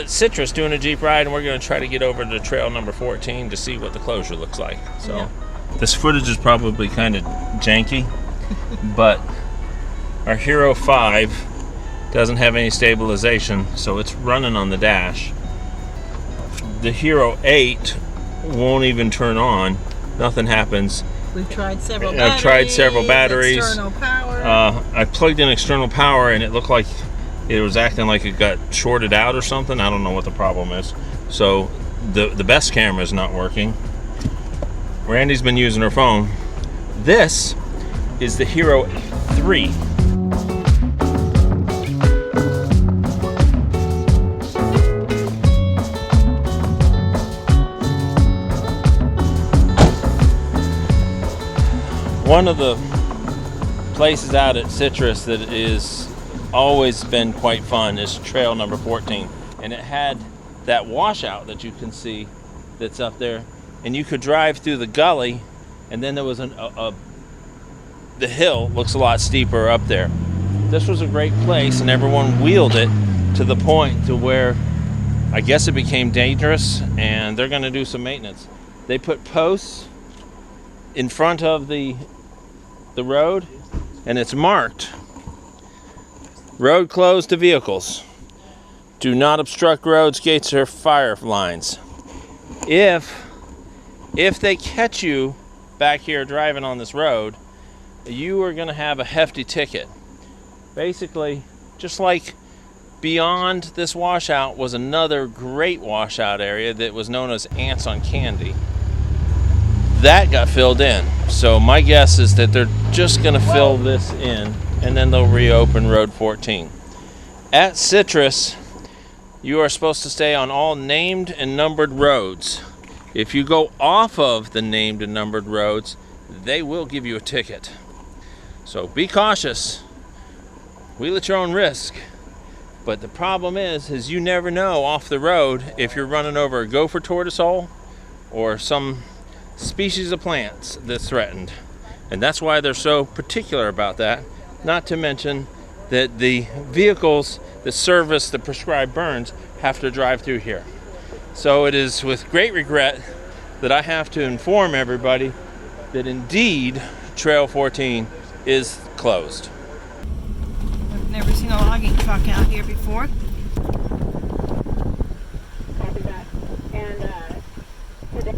at Citrus doing a Jeep ride, and we're going to try to get over to trail number 14 to see what the closure looks like. So yeah. This footage is probably kind of janky, but our Hero 5 doesn't have any stabilization, so it's running on the dash. The Hero 8 won't even turn on. Nothing happens. We've tried several batteries. I've tried several batteries. External power. I plugged in external power, and it looked like it was acting like it got shorted out or something. I don't know what the problem is. So the best camera is not working. Randy's been using her phone. This is the Hero 3. One of the places out at Citrus that is always been quite fun is trail number 14, and it had that washout that you can see that's up there, and you could drive through the gully, and then there was the hill looks a lot steeper up there. This was a great place, and everyone wheeled it to the point to where I guess it became dangerous, and they're going to do some maintenance. They put posts in front of the road, and it's marked road closed to vehicles, do not obstruct roads, gates, or fire lines. If they catch you back here driving on this road, you are going to have a hefty ticket. Basically, just like beyond this washout was another great washout area that was known as Ants on Candy. That got filled in. So my guess is that they're just going to fill this in, and then they'll reopen Road 14. At Citrus, you are supposed to stay on all named and numbered roads. If you go off of the named and numbered roads, they will give you a ticket. So be cautious. Wheel at your own risk. But the problem is you never know off the road if you're running over a gopher tortoisehole or some species of plants that's threatened, and that's why they're so particular about that. Not to mention that the vehicles that service the prescribed burns have to drive through here. So it is with great regret that I have to inform everybody that indeed Trail 14 is closed. I've never seen a logging truck out here before. Copy that. And today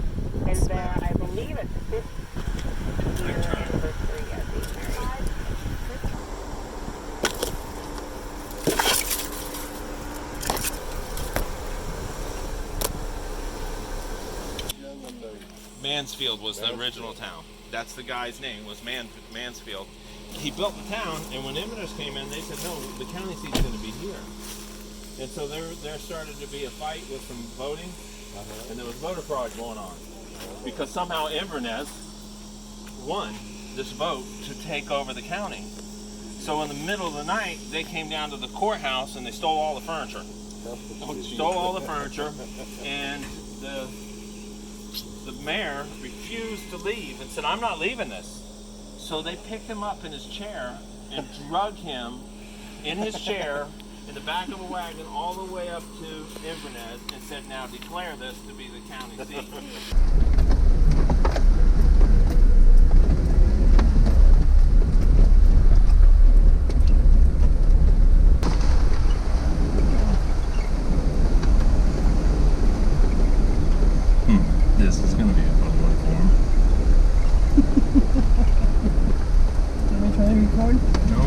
is I believe it's 50th anniversary of the marriage. Mansfield was the original town. That's the guy's name, was Mansfield. He built the town, and when Inverness came in, they said, no, the county seat's going to be here. And so there started to be a fight with some voting, and there was voter fraud going on. Because somehow Inverness won this vote to take over the county. So in the middle of the night, they came down to the courthouse, and they stole all the furniture. And the mayor refused to leave and said, I'm not leaving this. So they picked him up in his chair and drug him in his chair in the back of a wagon all the way up to Inverness and said, now declare this to be the county seat. This is going to be a fun one for him. Am I trying to record? No.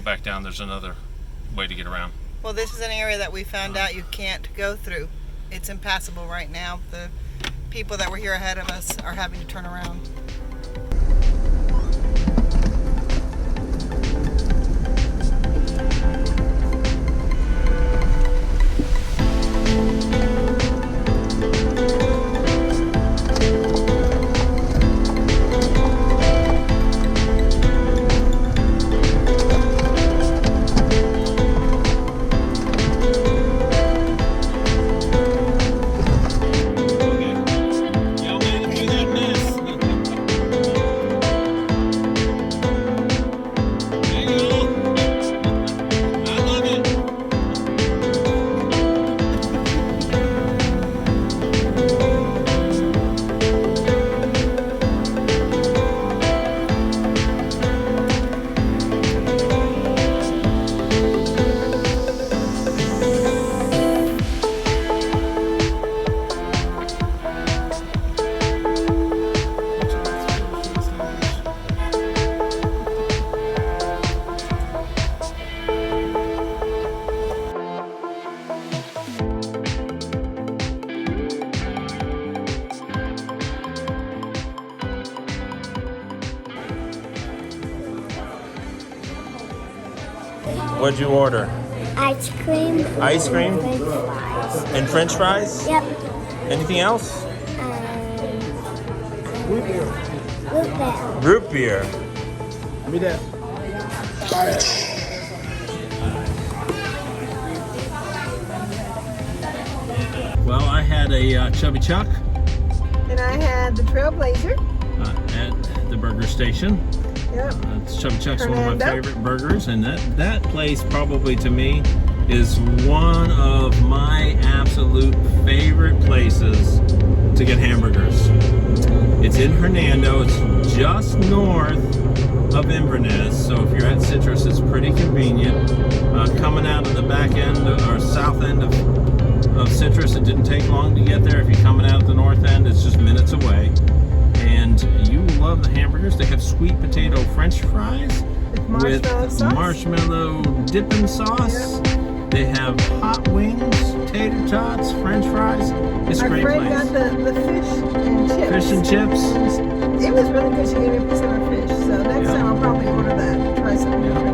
back down, there's another way to get around. Well, this is an area that we found out you can't go through. It's impassable right now. The people that were here ahead of us are having to turn around. What'd you order? Ice cream. Ice cream? French fries. And French fries? Yep. Anything else? Root beer. Root beer. Give me that. Well, I had a Chubby Chuck And I had the Trailblazer. at the burger station. Yep. Chubby Chuck's one of my Fernando. favorite burgers, and that place probably to me is one of my absolute favorite places to get hamburgers. It's in Hernando. It's just north of Inverness, so if you're at Citrus, it's pretty convenient. Coming out of the back end or south end of Citrus, it didn't take long to get there. If you're coming out of the north end, it's just minutes away. And you love the hamburgers. They have sweet potato French fries with marshmallow dipping sauce. Yep. They have hot wings, tater tots, French fries. It's a Our great friend place. got the fish and chips. Fish and chips. It was really good. She gave me a piece of her fish. So next Yeah. time I'll probably order that. Try some. Yeah.